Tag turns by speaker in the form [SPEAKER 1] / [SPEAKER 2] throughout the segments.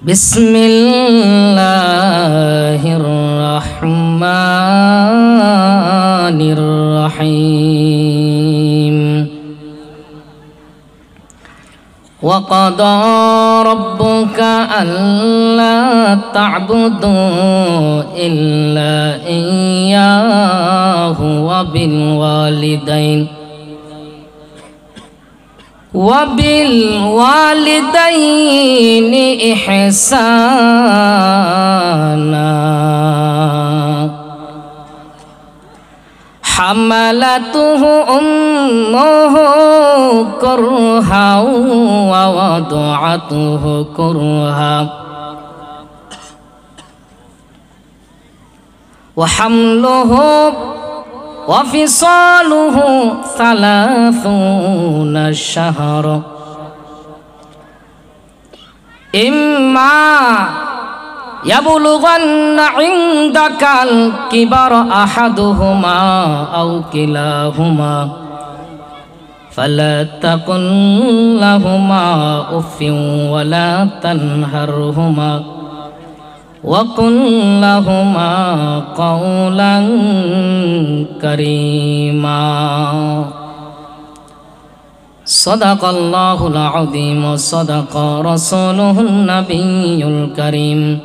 [SPEAKER 1] বিসমিল্লাহির রহমানির রহিম وقضى ربك ألا تعبدوا إلا إياه وبالوالدين إحسانا حملته أمه كرها ووضعته كرها وحمله وفصاله 30 شهرا إما يبلغن عندك الكبر أحدهما أو كلاهما فلا تقل لهما أف ولا تنهرهما وقل لهما قولا كريما صدق الله العظيم وصدق رسوله النبي الكريم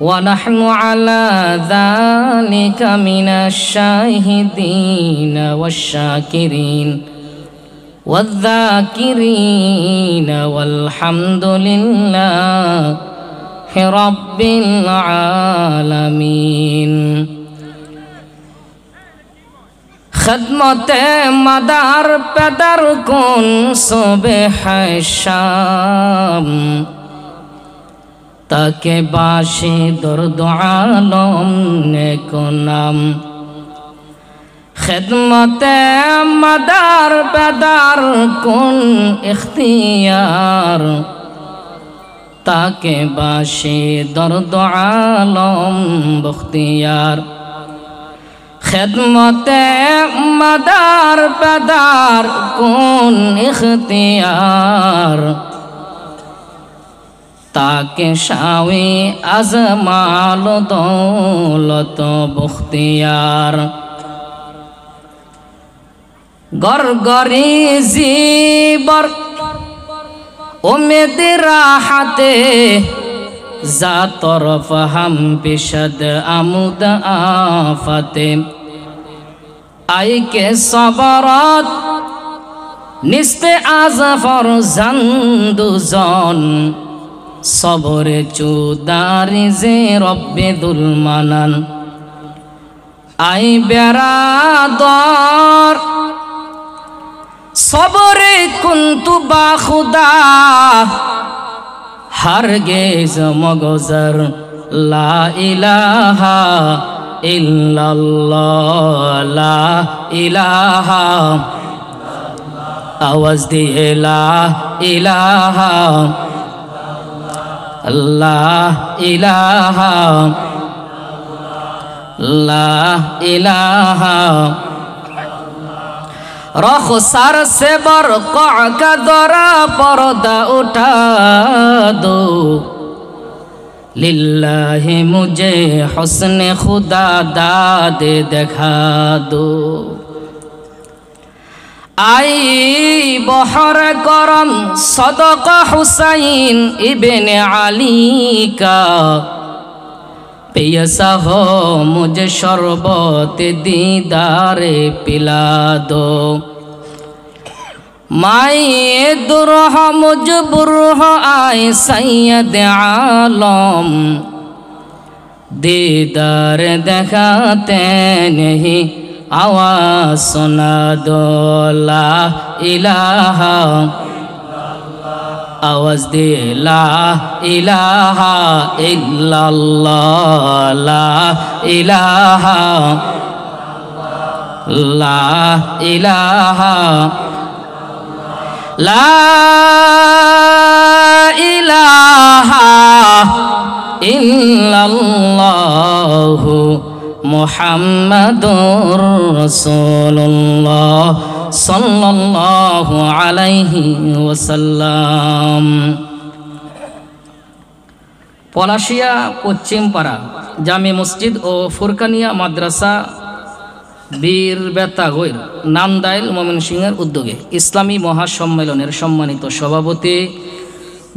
[SPEAKER 1] ونحن على ذلك من الشاهدين والشاكرين والذاكرين والحمد لله رب العالمين خدمت مدار پدر کن صبح شام তাকে বাসি দর্দ আলম নেকো নাম খিদমতে মদার বেদার কুন ইখতিয়ার তাকে বাসি দর্দ আলম বখতিয়ার খিদমতে মদার বেদার কুন ইখতিয়ার তাকে শাওয়ে আজমাল দৌলত বখতিয়ার গরগরি জিবর উম্মেদ রাহাতে যা তরফ হাম বিশদ আমুদ আফাতে আই কে সবরত নিস্তে আজফর জন্দুজন সবরে চুদারি যে রব্বে দুল মানান আই বেরাদর সবরে কুন্তু বা খুদা হরগিজ মগজর লা ইলাহা ইল্লাল্লাহ লা ইলাহা আওয়াজ দিয়ে লা ইলাহা আল্লাহ ইলাহা লা ইলাহা रख़सार से बरक़अ का दरा पर्दा उठा दो लिल्लाहि मुझे हुस्न खुदा दादे दिखा दो आई बहर करम सदका हुसैन इब्ने अली का पियसा हो मुझे शरबत दीदारे पिला दो माए दुरह मुजबुरह आए सैयद आलम दीदार दिखाते नहीं आवाज सुना दो ला इलाहा आवाज दे ला इलाहा इल्लल्लाह ला इलाहा ला इलाहा ला इलाहा इल्लल्लाहु मुहम्मदुर रसूलुल्लाह सल्लल्लाहु अलैहि वसल्लम। পলাশিয়া পশ্চিমপাড়া জামে মসজিদ ও ফুরকানিয়া মাদ্রাসা বীর বেতাগৈর নান্দাইল ময়মনসিংহের উদ্যোগে ইসলামী মহাসম্মেলনের সম্মানিত সভাপতি,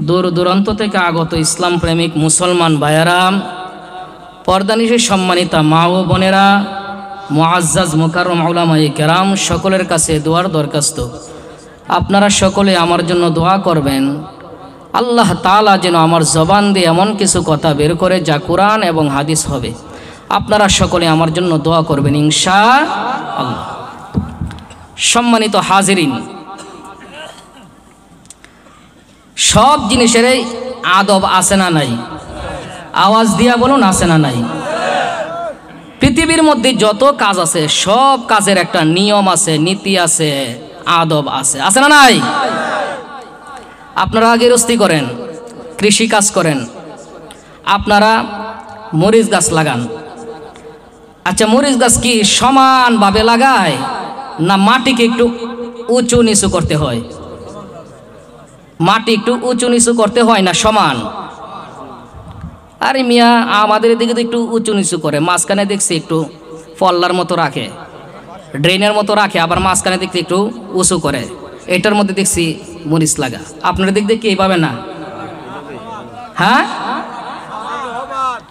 [SPEAKER 1] দূর দূরান্ত থেকে আগত ইসলাম প্রেমিক মুসলমান ভাইয়েরা, পর্দানিশী সম্মানিতা মা ও বোনেরা, মুআজ্জাজ মুকাররম উলামায়ে কেরাম, সকলের কাছে দোয়ার দরখাস্ত। আপনারা সকলে আমার জন্য দোয়া করবেন, আল্লাহ তাআলা যেন আমার জবান দিয়ে এমন কিছু কথা বের করে যা কোরআন এবং হাদিস হবে। আপনারা সকলে আমার জন্য দোয়া করবেন ইনশাআল্লাহ। সম্মানিত হাজিরিন, সব জিনিসেরই আদব আছে না নাই? আওয়াজ দিয়া বলুন, আছে না নাই? পৃথিবীর মধ্যে যত কাজ আছে সব কাজের একটা নিয়ম আছে, নীতি আছে, আদব আছে, আছে না নাই? আপনারা গৃহস্থী করেন, কৃষি কাজ করেন, আপনারা মরিচ গাছ লাগান। আচ্ছা, মরিচ গাছ কি সমানভাবে লাগায় না মাটিকে একটু উঁচু নিচু করতে হয়? মাটি একটু উঁচু নিচু করতে হয় না সমান? আরে মিয়া, আমাদের এদিকে তো একটু উঁচু নিচু করে, মাঝখানে দেখছি একটু পল্লার মতো রাখে, ড্রেনের মতো রাখে, আবার মাঝখানে দেখছি একটু উঁচু করে। এটার মধ্যে দেখছি মরিচ লাগা। আপনার দিক দিয়ে কি এইভাবে না? হ্যাঁ,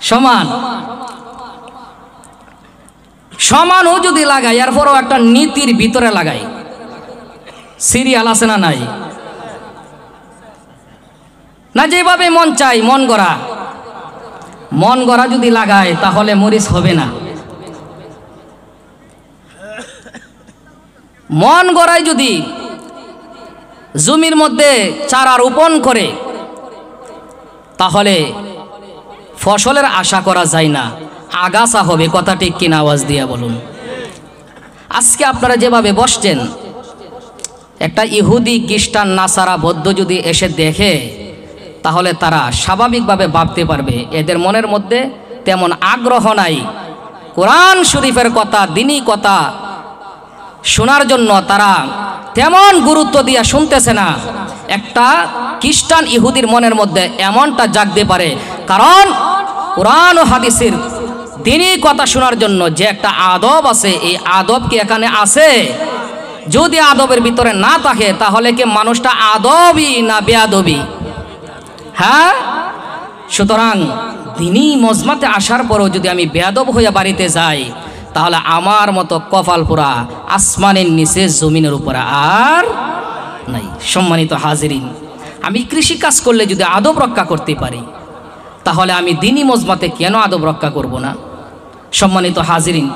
[SPEAKER 1] সমান সমানও যদি লাগাই, এরপরও একটা নীতির ভিতরে লাগাই, সিরিয়াল আছে না নাই? না যেভাবে মন চাই মন গড়া যদি লাগায় তাহলে মরিচ হবে না। মন গড়ায় যদি জমির মধ্যে চারা রোপণ করে তাহলে ফসলের আশা করা যায় না, আগাছা হবে। কথা ঠিক কিনা? আওয়াজ দিয়া বলুন। আজকে আপনারা যেভাবে বসছেন, একটা ইহুদি, খ্রিস্টান, নাসারা, বৌদ্ধ যদি এসে দেখে তাহলে তারা স্বাভাবিকভাবে ভাবতে পারবে এদের মনের মধ্যে তেমন আগ্রহ নাই কোরআন শরীফের কথা, দ্বীনি কথা শোনার জন্য তারা তেমন গুরুত্ব দিয়া শুনতেছে না। একটা খ্রিস্টান ইহুদির মনের মধ্যে এমনটা জাগতে পারে, কারণ কোরআন ও হাদিসের দ্বীনি কথা শোনার জন্য যে একটা আদব আছে, এই আদব কি এখানে আছে? যদি আদবের ভিতরে না থাকে তাহলে কি মানুষটা আদবই না বেয়াদবি? হ্যাঁ, সুতরাং দ্বীনি মজমাতে আসার পরেও যদি আমি বেয়াদব হয়ে বাড়িতে যাই তাহলে আমার মতো কপাল পোড়া আসমানের নিচে জমিনের উপরে আর নাই। সম্মানিত হাজিরিন, আমি কৃষি কাজ করলে যদি আদব রক্ষা করতে পারি তাহলে আমি দ্বীনি মজমাতে কেন আদব রক্ষা করব না? সম্মানিত হাজিরিন,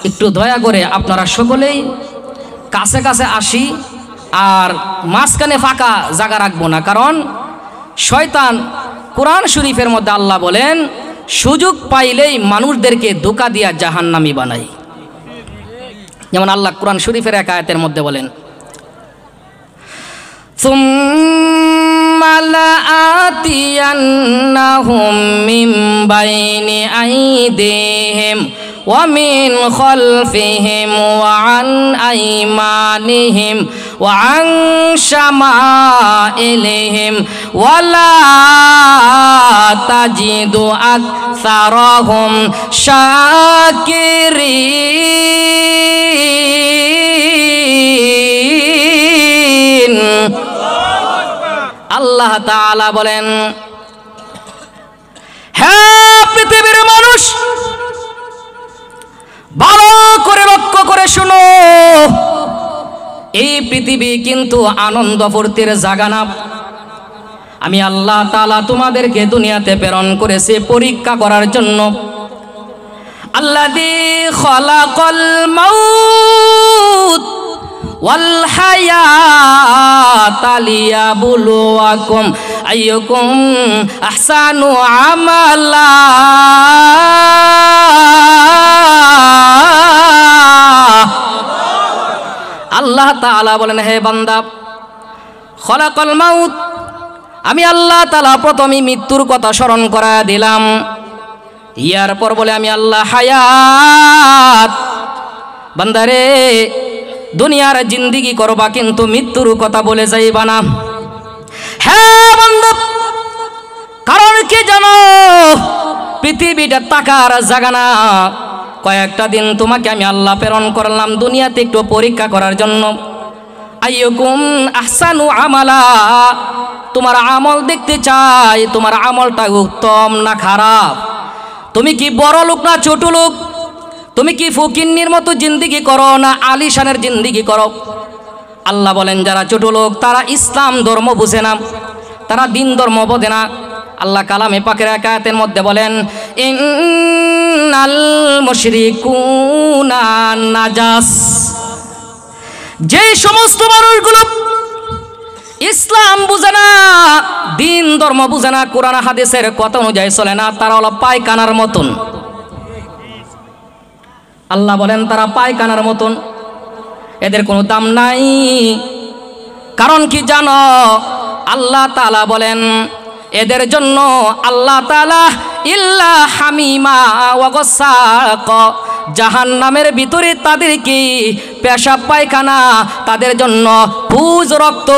[SPEAKER 1] একটু দয়া করে আপনারা সকলেই কাছে কাছে আসি, আর মাঝখানে ফাঁকা জায়গা রাখবো না, কারণ শয়তান কোরআন শরীফের মধ্যে আল্লাহ বলেন সুযোগ পাইলেই মানুষদেরকে ধোঁকা দিয়া জাহান্নামী বানাই। যেমন আল্লাহ কোরআন শরীফের এক আয়াতের মধ্যে বলেন, সুম্মা লাআতিয়ান্নাহুম মিন বাইনি আইদিহিম ওয়া মিন খালফিহিম ওয়া আন আইমানিহিম ওয়া আন শামাইলিহিম ওয়া লা তাজিদু আকসারাহুম শাকিরিন। আল্লাহ তাআলা বলেন, হ্যাঁ পৃথিবীর মানুষ, ভালো করে লক্ষ্য করে শুনো, এই পৃথিবী কিন্তু আনন্দ ফুর্তির জায়গা না। আমি আল্লাহ তাআলা তোমাদেরকে দুনিয়াতে প্রেরণ করেছি পরীক্ষা করার জন্য। আল্লাযী খালাকাল মাউত ওয়াল হায়াতা লিয়াবলুয়াকুম আইয়ুকুম আহসানু আমালা। আল্লাহ তাআলা বলেন, হে বান্দা, খলাকাল মাউত, আমি আল্লাহ তাআলা প্রথমেই মৃত্যুর কথা স্মরণ করা দিলাম। ইয়ার পর বলে আমি আল্লাহ হায়াত, বান্দারে দুনিয়ার জিন্দেগি করবা কিন্তু মৃত্যুর কথা বলে যাইবা না। হ্যাঁ বান্দা, কারণ কি জানো? পৃথিবীটা তাকার জায়গা না। কয়েকটা দিন তোমাকে আমি আল্লাহ প্রেরণ করলাম দুনিয়াতে একটু পরীক্ষা করার জন্য। আইয়ুকুম আহসানু আমালা, তোমার আমল দেখতে চাই, তোমার আমলটা উত্তম না খারাপ। তুমি কি বড় লোক না ছোট লোক? তুমি কি ফকিন্নির মতো জিন্দিগি করো না আলিশানের জিন্দিগি করো? আল্লাহ বলেন যারা ছোট লোক তারা ইসলাম ধর্ম বুঝে না, তারা দিন ধর্ম বোঝে না। আল্লাহ কালামে পাকের এক আয়াতের মধ্যে বলেন ইন্নাল মুশরিকুনা নাজাস, যে সমস্ত মানুষগুলো ইসলাম বুঝে না, দিন ধর্ম বুঝে না, কোরআন হাদিসের কথা অনুযায়ী চলে না, তারা হলো পায়খানার মতন। আল্লাহ বলেন তারা পায়খানার মতন, এদের কোনো দাম নাই। কারণ কি জানো? আল্লাহ তাআলা বলেন এদের জন্য আল্লাহ তাআলা ইল্লা হামিমা ওয়া গাসাক, জাহান্নামের ভিতরে তাদের কি পেশাব পায়খানা, তাদের জন্য পুজ রক্ত।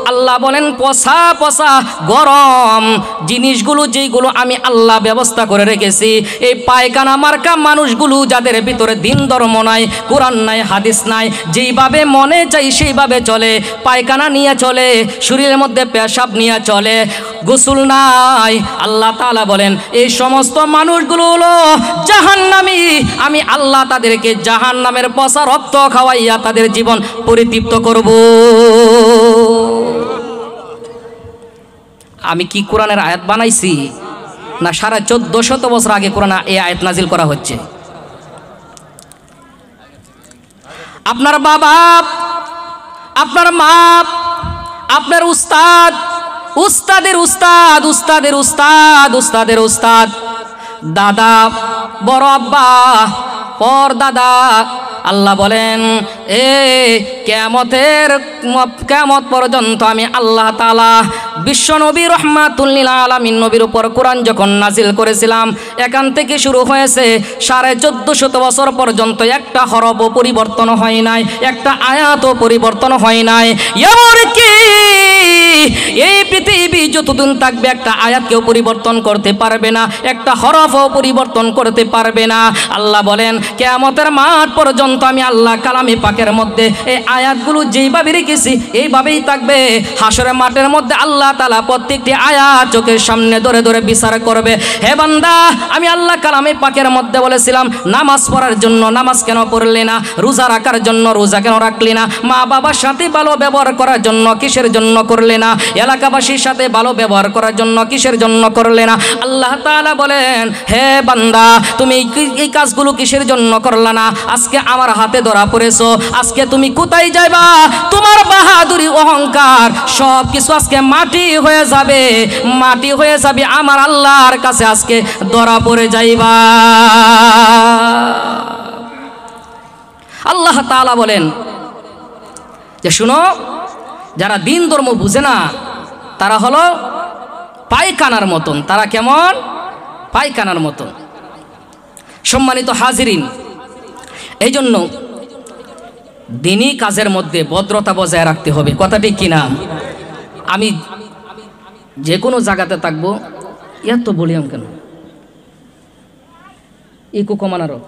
[SPEAKER 1] আল্লাহ বলেন পচা পচা গরম জিনিসগুলো যেগুলো আমি আল্লাহ ব্যবস্থা করে রেখেছি, এই পায়খানা মার্কা মানুষগুলো যাদের ভিতরে দিন ধর্ম নাই, কোরআন নাই, হাদিস নাই, যেইভাবে মনে চাই সেইভাবে চলে, পায়খানা নিয়ে চলে, শরীরের মধ্যে পেশাব নিয়ে চলে, গোসল নাই। আল্লাহ তাআলা বলেন এই সমস্ত মানুষগুলো হলো জাহান্নামী। আমি আল্লাহ তাদেরকে জাহান্নামের পচা রক্ত খাওয়াইয়া তাদের জীবন পরিতৃপ্ত করব। আমি কি কোরআনের আয়াত বানাইছি না 1450 বছর আগে কোরআন এই আয়াত নাজিল করা হচ্ছে? আপনার বাবা, আপনার মা, আপনার উস্তাদ, উস্তাদের উস্তাদ, উস্তাদের উস্তাদ, উস্তাদের উস্তাদ, দাদা, বড় আব্বা, পর দাদা, আল্লাহ বলেন কিয়ামত পর্যন্ত আমি আল্লাহ তাআলা বিশ্ব নবী রহমাতুল লিল আলামিন নবীর উপর কোরআন যখন নাজিল করেছিলাম, এখান থেকে শুরু হয়েছে 1450 বছর পর্যন্ত একটা হরফও পরিবর্তন হয় নাই, একটা আয়াতও পরিবর্তন হয় নাই। এমনকি এই পৃথিবী যতদিন থাকবে একটা আয়াত কেউ পরিবর্তন করতে পারবে না, একটা হরফও পরিবর্তন করতে পারবে না। আল্লাহ বলেন কিয়ামতের মাঠ পর্যন্ত আমি আল্লাহ কালামে পাকের মধ্যে এই আয়াতগুলো যেইভাবে রেখেছি এইভাবেই থাকবে। হাসরের মাঠের মধ্যে আল্লাহ তাআলা প্রত্যেকটি আয়াত চোখের সামনে ধরে ধরে বিচার করবে। হে বান্দা, আমি আল্লাহ কালামে পাকের মধ্যে বলেছিলাম নামাজ পড়ার জন্য নামাজ কেন পড়লে না, রোজা রাখার জন্য রোজা কেন রাখলি না, মা বাবার সাথে ভালো ব্যবহার করার জন্য কিসের জন্য করলে না, এলাকাবাসীর সাথে ভালো ব্যবহার করার জন্য কিসের জন্য করলে না? আল্লাহ তাআলা বলেন হে বান্দা, তুমি এই কাজগুলো কিসের জন্য করলা না? আজকে আমার হাতে ধরা পড়েছো, আজকে তুমি কোথায় যাইবা? তোমার বাহাদুরি অহংকার সব কিছু আজকে মাটি হয়ে যাবে, মাটি হয়ে যাবে, আমার আল্লাহর কাছে আজকে ধরা পড়ে যাইবা। আল্লাহ তাআলা বলেন যে শুনো, যারা দিন ধর্ম বুঝে না তারা হলো পায়খানার মতন। তারা কেমন? পায়খানার মতন। সম্মানিত হাজিরিন, এই জন্য দিনই কাজের মধ্যে ভদ্রতা বজায় রাখতে হবে। কথাটি কিনা? আমি যে কোনো জায়গাতে থাকবো, এত বলিয়াম কেন ইকো কমানারও?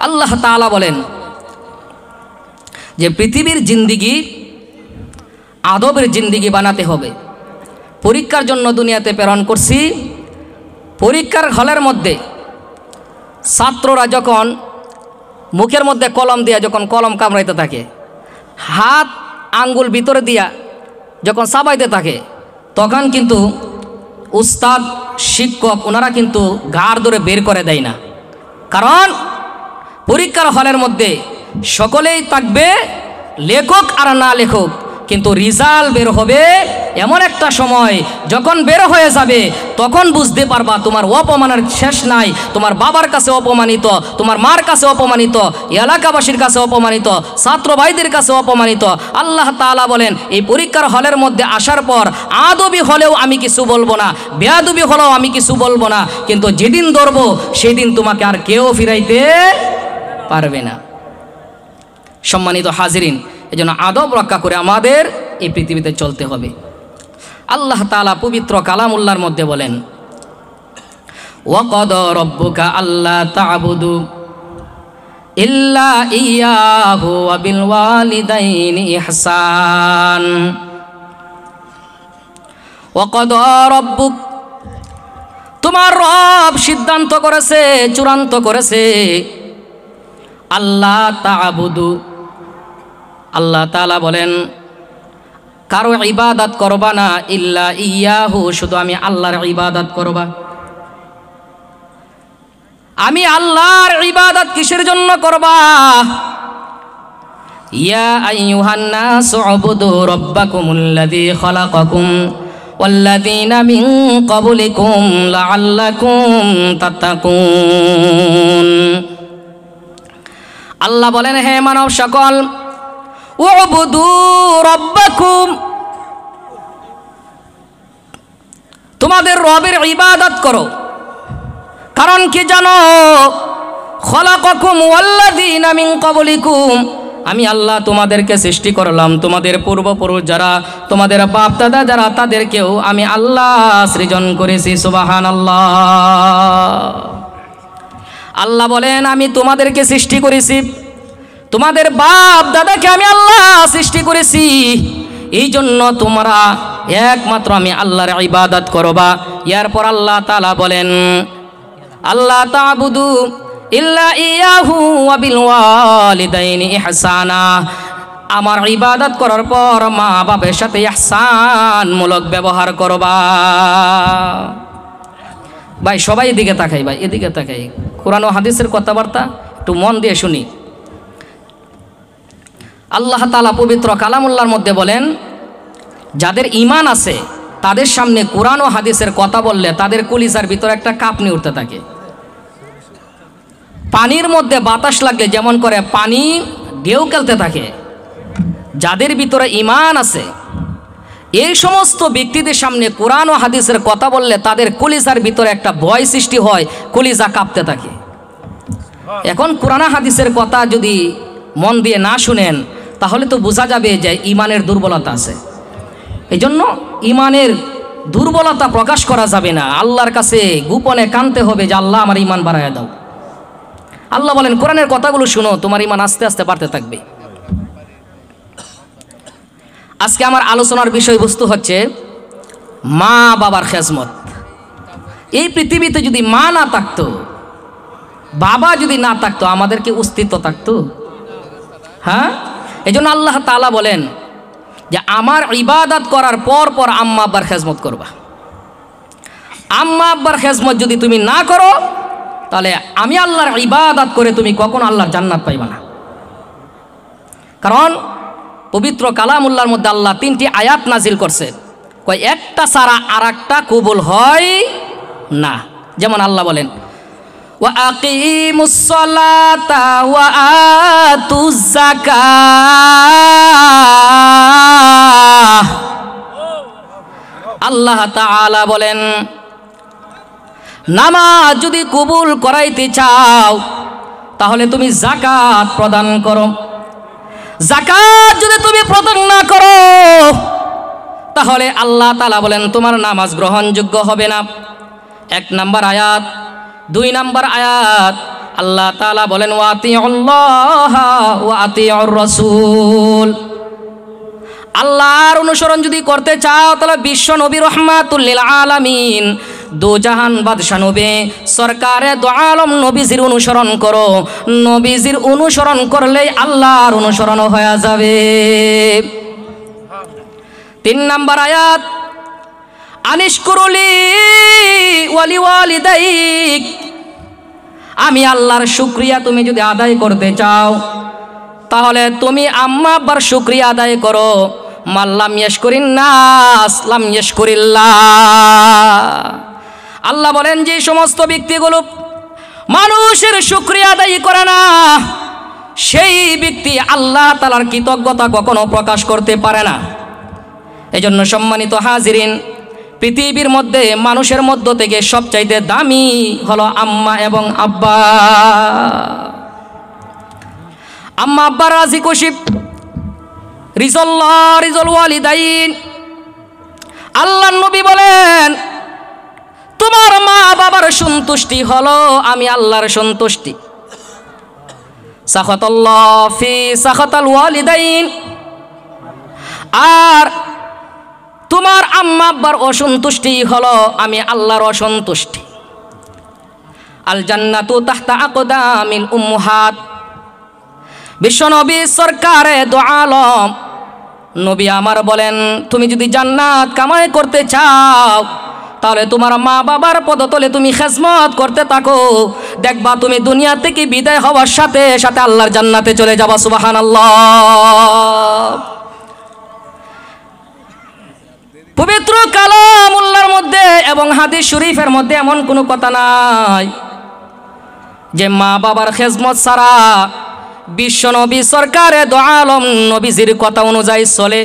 [SPEAKER 1] আল্লাহ তাআলা বলেন যে পৃথিবীর জিন্দিগি আদবের জিন্দিগি বানাতে হবে। পরীক্ষার জন্য দুনিয়াতে প্রেরণ করছি। পরীক্ষার হলের মধ্যে ছাত্ররা যখন মুখের মধ্যে কলম দিয়া যখন কলম কামড়াইতে থাকে, হাত আঙ্গুল ভিতরে দিয়া যখন চাবাইতে থাকে, তখন কিন্তু উস্তাদ শিক্ষক ওনারা কিন্তু ঘাড় ধরে বের করে দেয় না। কারণ পরীক্ষার হলের মধ্যে সকলেই থাকবে, লেখক আর না লেখক, কিন্তু রেজাল্ট বের হবে এমন একটা সময়, যখন বের হয়ে যাবে তখন বুঝতে পারবা তোমার অপমানের শেষ নাই। তোমার বাবার কাছে অপমানিত, তোমার মার কাছে অপমানিত, এলাকাবাসীর কাছে অপমানিত, ছাত্র ভাইদের কাছে অপমানিত। আল্লাহ তাআলা বলেন এই পরীক্ষার হলের মধ্যে আসার পর আদবি হলেও আমি কিছু বলবো না, বেয়াদবি হলেও আমি কিছু বলবো না, কিন্তু যেদিন ধরবো সেদিন তোমাকে আর কেউ ফিরাইতে পারবে না। সম্মানিত হাজিরিন, এজন্য আদব রক্ষা করে আমাদের এই পৃথিবীতে চলতে হবে। আল্লাহ তাআলা পবিত্র কালামুল্লাহর মধ্যে বলেন ওয়াকাদা রাব্বুকা আল্লা তা'বুদু ইল্লা ইয়াহু ওয়া বিল ওয়ালিদাইনি ইহসান। ওয়াকাদা রাব্বুক, তোমার রব সিদ্ধান্ত করেছে, চূড়ান্ত করেছে, আল্লাহ তা'বুদু, আল্লাহ তাআলা বলেন কারো ইবাদত করবা না, ইল্লা ইয়াহু, শুধু আমি আল্লাহর ইবাদত করবা। আমি আল্লাহর ইবাদত কিসের জন্য করবা? ইয়া আইয়ুহান নাস উবুদু রাব্বাকুমুল্লাযী খালাকাকুম ওয়াল্লাযীনা মিন ক্বাবলিকুম লাআল্লাকুম তাত্তাকুন। আল্লাহ বলেন, হে মানব সকল, উবুদু রাব্বাকুম, তোমাদের রবের ইবাদত করো। কারণ কি জানো? খলাকাকুম ওয়াল্লাযীনা মিন ক্বাবলিকুম, আমি আল্লাহ তোমাদেরকে সৃষ্টি করলাম, তোমাদের পূর্বপুরুষ যারা, তোমাদের বাপ দাদা যারা, তাদেরকেও আমি আল্লাহ সৃজন করেছি। সুবহানাল্লাহ। আল্লাহ বলেন আমি তোমাদেরকে সৃষ্টি করেছি, তোমাদের বাপ দাদাকে আমি আল্লাহ সৃষ্টি করেছি, এই জন্য তোমরা একমাত্র আমি আল্লাহর ইবাদত করবা। এরপর আল্লাহ তাআলা বলেন আল্লাহ তা'বুদু ইল্লা ইয়াহু ওয়া বিল ওয়ালিদাইনি ইহসানা, আমার ইবাদত করার পর মা বাবার সাথে ইহসানমূলক ব্যবহার করবা। ভাই সবাই এদিকে তাকাই, ভাই এদিকে তাকাই, কোরআন ও হাদিসের কথাবার্তা একটু মন দিয়ে শুনি। আল্লাহ তাআলা পবিত্র কালামুল্লাহর মধ্যে বলেন যাদের ঈমান আছে তাদের সামনে কোরআন ও হাদিসের কথা বললে তাদের কলিজার ভিতরে একটা কাঁপুনি উঠতে থাকে। পানির মধ্যে বাতাস লাগলে যেমন করে পানি ঢেউ খেলতে থাকে, যাদের ভিতরে ঈমান আছে এই সমস্ত ব্যক্তিদের সামনে কোরআন ও হাদিসের কথা বললে তাদের কলিজার ভিতরে একটা ভয় সৃষ্টি হয়, কলিজা কাঁপতে থাকে। এখন কোরআন হাদিসের কথা যদি মন দিয়ে না শুনেন তাহলে তো বোঝা যাবে যে ঈমানের দুর্বলতা আছে। এই জন্য ঈমানের দুর্বলতা প্রকাশ করা যাবে না, আল্লাহর কাছে গোপনে কাঁদতে হবে যে আল্লাহ আমার ঈমান বাড়ায় দাও। আল্লাহ বলেন কোরআনের কথাগুলো শুনো, তোমার ঈমান আস্তে আস্তে বাড়তে থাকবে। আজকে আমার আলোচনার বিষয়বস্তু হচ্ছে মা বাবার খেজমত। এই পৃথিবীতে যদি মা না থাকতো, বাবা যদি না থাকতো, আমাদের কি অস্তিত্ব থাকতো? হ্যাঁ, এই জন্য আল্লাহ তাআলা বলেন যে আমার ইবাদত করার পর পর আম্মা আব্বার খেজমত করবা। আম্মা আব্বার খেজমত যদি তুমি না করো তাহলে আমি আল্লাহর ইবাদত করে তুমি কখনো আল্লাহর জান্নাত পাইবা না। কারণ পবিত্র কালামুল্লাহর মধ্যে আল্লাহ 3টি আয়াত নাজিল করছে, কয় একটা ছাড়া আরেকটা কবুল হয় না। যেমন আল্লাহ বলেন ওয়া আকিমুস সালাতা ওয়া আতুজ যাকাহ। আল্লাহ তাআলা বলেন নামাজ যদি কবুল করাইতে চাও তাহলে তুমি যাকাত প্রদান করো। যাকাত যদি তুমি প্রদান না করো তাহলে আল্লাহ তাআলা বলেন তোমার নামাজ গ্রহণযোগ্য হবে না। 1 নম্বর আয়াত। 2 নম্বর আয়াত আল্লাহ তাআলা বলেন ওয়া আতিউল্লাহ ওয়া আতিউর রাসূল। আল্লাহর অনুসরণ যদি করতে চাও তাহলে বিশ্ব নবী রহমাতুল লিল আলামিন দো জাহান বাদশা নবী সরকারে দো আলম নবীজির অনুসরণ করো। নবীজির অনুসরণ করলেই আল্লাহর অনুসরণ হয়ে যাবে। 3 নম্বর আয়াত আনিশকুরুলি ওয়ালি ওয়ালিদাইক। আমি আল্লাহর শুকরিয়া তুমি যদি আদায় করতে চাও তাহলে তুমি আম্মা আব্বার শুকরিয়া আদায় করো। মাল্লাম ইয়াশকুরিন নাস লাম ইয়াশকুরিল্লাহ। আল্লাহ বলেন যে সমস্ত ব্যক্তিগুলো মানুষের শুকরিয়া আদায় করে না সেই ব্যক্তি আল্লাহ তাআলার কৃতজ্ঞতা কখনো প্রকাশ করতে পারে না। এজন্য সম্মানিত হাজিরিন, পৃথিবীর মধ্যে মানুষের মধ্য থেকে সবচাইতে দামি হলো আম্মা এবং আব্বা। আম্মা আব্বা রাজি খুশি, রিজল্লাহ রিজল ওয়ালিদাইন। আল্লাহর নবী বলেন তোমার মা বাবার সন্তুষ্টি হলো আমি আল্লাহর সন্তুষ্টি। সাখাতাল্লাহ ফি সাখাতাল ওয়ালিদাইন, আর তোমার আম্মা আব্বার অসন্তুষ্টি হলো আমি আল্লাহর অসন্তুষ্টি। আল জান্নাতু তাহতা আকদামিল উম্মাহাত, বিশ্বনবী সরকারে দু আলম নবী আমার বলেন, তুমি যদি জান্নাত কামাই করতে চাও তাহলে তোমার মা বাবার পদতলে তুমি খেজমত করতে থাকো, দেখবা তুমি দুনিয়া থেকে বিদায় হওয়ার সাথে সাথে আল্লাহর জান্নাতে চলে যাবা। সুবহানাল্লাহ। পবিত্র কালামুল্লাহর মধ্যে এবং হাদিস শরীফের মধ্যে এমন কোনো কথা নাই যে মা বাবার খেজমত ছাড়া বিশ্বনবী সরকারে দু আলম নবীজির কথা অনুযায়ী চলে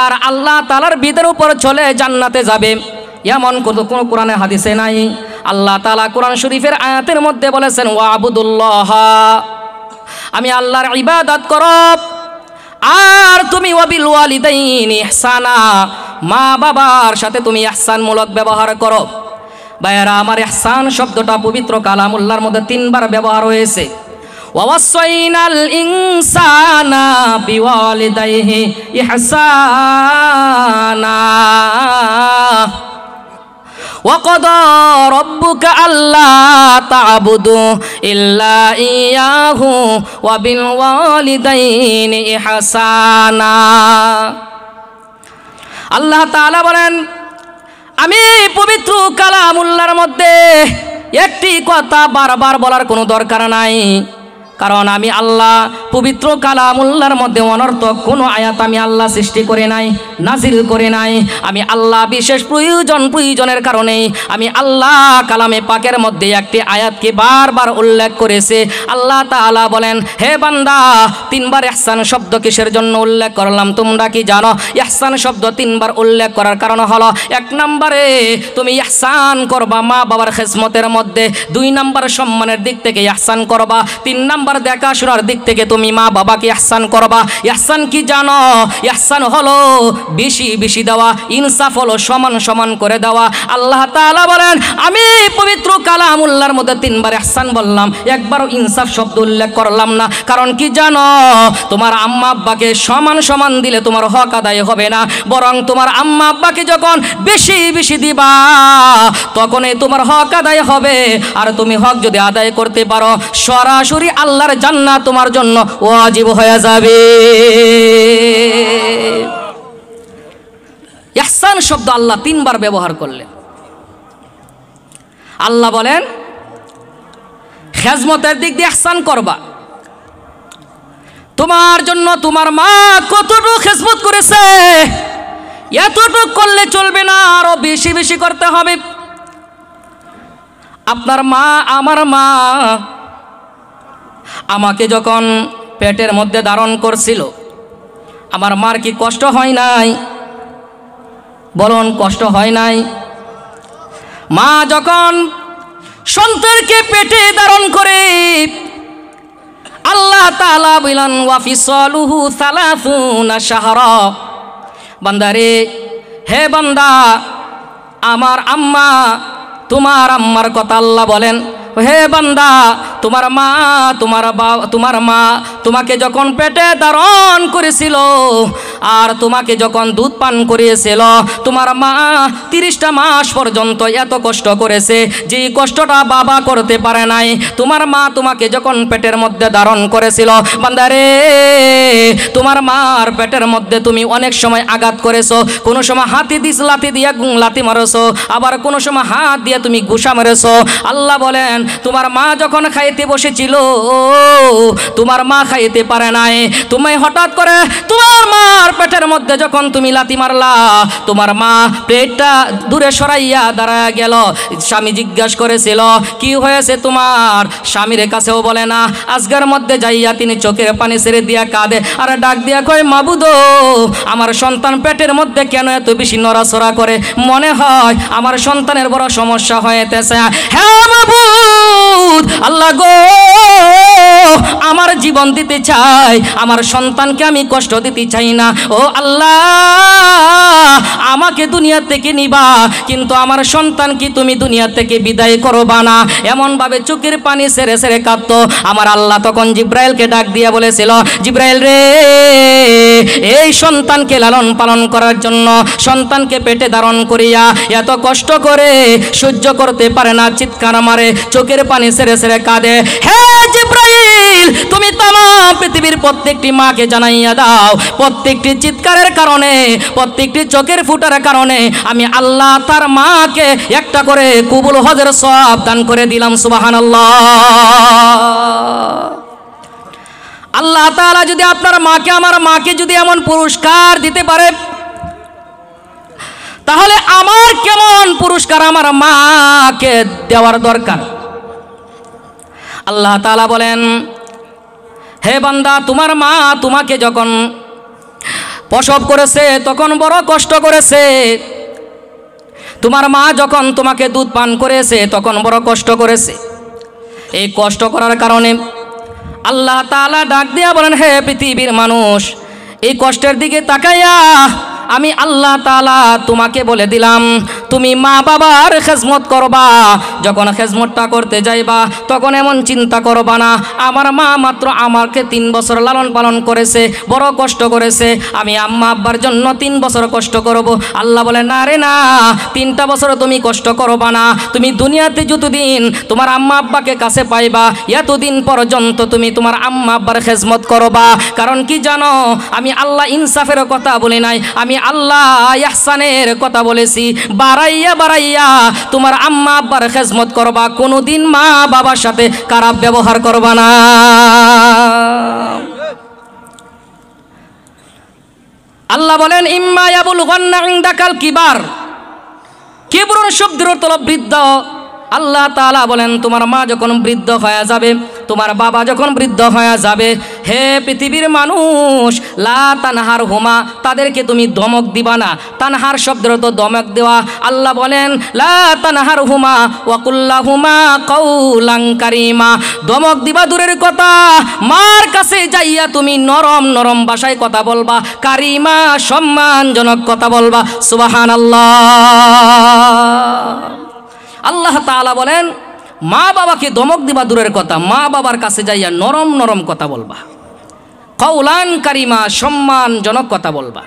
[SPEAKER 1] আর আল্লাহ তাআলার বিধানের উপর চলে জান্নাতে যাবে, এমন কোনো কোরআনে হাদিসে নাই। আল্লাহ তাআলা কোরআন শরীফের আয়াতের মধ্যে বলেছেন, ওয়াবুদুল্লাহ, আমি আল্লাহর ইবাদত করো, আর তুমি ওয়াবিল ওয়ালিদাইনি ইহসানা, মা বাবার সাথে তুমি ইহসানমূলক ব্যবহার করো। ভাইয়েরা আমার, ইহসান শব্দটা পবিত্র কালামুল্লাহর মধ্যে 3 বার ব্যবহার হয়েছে। ওয়াসাইনাল ইনসানা বিওয়ালিদাইহি ইহসানা, ওয়াকাদা রাব্বুকা আল্লা তা'বুদু ইল্লা ইয়াহু ওয়া বিল ওয়ালিদাইনি ইহসানা। আল্লাহ তাআলা বলেন, আমি পবিত্র কালামুল্লাহর মধ্যে একটি কথা বারবার বলার কোনো দরকার নাই, কারণ আমি আল্লাহ পবিত্র কালামুল্লাহর মধ্যে অনর্থক কোনো আয়াত আমি আল্লাহ সৃষ্টি করে নাই, নাজিল করে নাই। আমি আল্লাহ বিশেষ প্রয়োজনের কারণে আমি আল্লাহ কালামে পাকের মধ্যে একটি আয়াতকে বারবার উল্লেখ করেছে। আল্লাহ তাআলা বলেন, হে বান্দা, 3 বার ইহসান শব্দ কিসের জন্য উল্লেখ করলাম তোমরা কি জানো? ইহসান শব্দ 3 বার উল্লেখ করার কারণ হলো, 1 নম্বরে তুমি ইহসান করবা মা বাবার খেজমতের মধ্যে, 2 নম্বর সম্মানের দিক থেকে ইহসান করবা, 3 নম্বর দেখাশোনার দিক থেকে তুমি মা বাবাকে ইহসান করবা। ইহসান কি জানো? ইহসান হলো বেশি বেশি দেওয়া, ইনসাফ হলো সমান সমান করে দেওয়া। আল্লাহ তাআলা বলেন, আমি পবিত্র কালামুল্লাহর মধ্যে 3 বার ইহসান বললাম, একবারও ইনসাফ শব্দ উল্লেখ করলাম না। কারণ কি জানো? তোমার আম্মা আব্বাকে সমান সমান দিলে তোমার হক আদায় হবে না, বরং তোমার আম্মা আব্বাকে যখন বেশি বেশি দিবা তখনই তোমার হক আদায় হবে। আর তুমি হক যদি আদায় করতে পারো, সরাসরি আল্লাহর জান্নাত তোমার জন্য ওয়াজিব হয়ে যাবে। ইহসান শব্দ আল্লাহ 3 বার ব্যবহার করলেন। আল্লাহ বলেন, খেজমতের দিক দিয়ে ইহসান করবা। তোমার জন্য তোমার মা কতটুকু খেজমত করেছে, এতটুকু করলে চলবে না, আরো বেশি বেশি করতে হবে। আপনার মা, আমার মা আমাকে যখন পেটের মধ্যে ধারণ করছিল, আমার মার কি কষ্ট হয় নাই? বলুন, কষ্ট হয় নাই? মা যখন সন্তানকে পেটে ধারণ করে, আল্লাহ তাআলা বলেন, ওয়া ফিসালুহু 30 শাহরা। বান্দারে, হে বান্দা, আমার আম্মা, তোমার আম্মার কথা আল্লাহ বলেন, হে বান্দা, তোমার মা তোমাকে যখন পেটে ধারণ করেছিল আর তোমাকে যখন দুধ পান করিয়েছিল, তোমার মা 30টা মাস পর্যন্ত এত কষ্ট করেছে যে কষ্টটা বাবা করতে পারে নাই। তোমার মা তোমাকে যখন পেটের মধ্যে ধারণ করেছিল, বান্দারে, তোমার মার পেটের মধ্যে তুমি অনেক সময় আঘাত করেছো, কোনো সময় লাথি দিয়ে লাথি মারেছো, আবার কোনো সময় হাত দিয়ে তুমি ঘুষা মেরেছো। আল্লাহ বলেন, তোমার মা যখন খাইতে বসেছিল, তোমার মা খাইতে পারে নাই, তুমি হঠাৎ করে তোমার মার পেটের মধ্যে যখন তুমি লাথি মারলা, তোমার মা পেটটা দূরে সরাইয়া দাঁড়ায় গেল। স্বামী জিজ্ঞাসা করেছিল, কি হয়েছে তোমার? স্বামীর কাছেও বলে না। আজকের মধ্যে যাইয়া তিনি চোখের পানি ছেড়ে দিয়া কাঁদে আর ডাক দিয়া কয়, মাবুদ, আমার সন্তান পেটের মধ্যে কেন এত বেশি নড়াচড়া করে? মনে হয় আমার সন্তানের বড় সমস্যা হয়েছে। হ্যাঁ মাবুদ, আল্লাহ গো, আমার জীবন দিতে চাই, আমার সন্তানকে আমি কষ্ট দিতে চাই না। ও আল্লাহ, আমাকে দুনিয়া থেকে নিবা, কিন্তু আমার সন্তানকে তুমি দুনিয়া থেকে বিদায় করবা না। এমনভাবে চোখের পানি সেরে সেরে কাঁদতো। আমার আল্লাহ তখন জিব্রাইলকে ডাক দিয়ে বলেছিল, জিব্রাইল রে, এই সন্তানকে লালন পালন করার জন্য, সন্তানকে পেটে ধারণ করিয়া এত কষ্ট করে সহ্য করতে পারে না, চিৎকার মারে, চোখের পানি সেরে সেরে কাঁদে। হে জিব্রাইল, তুমি তামাম পৃথিবীর প্রত্যেকটি মাকে জানাইয়া দাও, প্রত্যেকটি চিৎকারের কারণে, প্রত্যেকটি চোখের ফুটার কারণে আমি আল্লাহ তার মাকে একটা করে কবুল হজের সওয়াব দান করে দিলাম। সুবহানাল্লাহ। আল্লাহ তাআলা যদি আপনার মাকে, আমার মাকে যদি এমন পুরস্কার দিতে পারে, তাহলে আমার কেমন পুরস্কার আমার মাকে দেওয়ার দরকার। আল্লাহ তাআলা বলেন, হে বান্দা, তোমার মা তোমাকে যখন প্রসব করেছে তখন বড় কষ্ট করেছে। তোমার মা যখন তোমাকে দুধ পান করেছে তখন বড় কষ্ট করেছে। এই কষ্ট করার কারণে আল্লাহ তাআলা ডাক দিয়া বলেন, হে পৃথিবীর মানুষ, এই কষ্টের দিকে তাকাইয়া আমি আল্লাহ তাআলা তোমাকে বলে দিলাম, তুমি মা বাবার খেজমত করবা। যখন খেজমতটা করতে যাইবা তখন এমন চিন্তা করবা না, আমার মা মাত্র আমাকে 3 বছর লালন পালন করেছে, বড় কষ্ট করেছে, আমি আম্মা আব্বার জন্য 3 বছর কষ্ট করব। আল্লাহ বলে, না রে না, 3টা বছর তুমি কষ্ট করবা না। তুমি দুনিয়াতে যতদিন তোমার আম্মা আব্বাকে কাছে পাইবা, এতদিন পর্যন্ত তুমি তোমার আম্মা আব্বার খেজমত করবা। কারণ কি জানো, আমি আল্লাহ ইনসাফের কথা বলি নাই, আমি আল্লাহ ইহসানের কথা বলেছি। বাড়াইয়া বাড়াইয়া তোমার আম্মা আব্বার খেজমত করবা, কোনোদিন মা বাবার সাথে খারাপ ব্যবহার করবা না। আল্লাহ বলেন, ইম্মা ইয়াবলুগান্না ইনদাকাল কিবার, কিবরুন শব্দের অর্থ বৃদ্ধ। আল্লাহ তাআলা বলেন, তোমার মা যখন বৃদ্ধ হয়ে যাবে, তোমার বাবা যখন বৃদ্ধ হয়ে যাবে, হে পৃথিবীর মানুষ, লা তানহার হুমা, তাদেরকে তুমি ধমক দিবা না। তানহার শব্দের অর্থ ধমক দেওয়া। আল্লাহ বলেন, লা তানহার হুমা ওয়া কুল্লাহুমা কাউলান কারীমা, ধমক দিবা দূরের কথা, মার কাছে যাইয়া তুমি নরম নরম ভাষায় কথা বলবা, কারিমা সম্মানজনক কথা বলবা। সুবহানাল্লাহ। আল্লাহ তাআলা বলেন, মা বাবাকে ধমক দিবা দূরের কথা, মা বাবার কাছে যাইয়া নরম নরম কথা বলবা, কাউলান কারিমা সম্মানজনক কথা বলবা।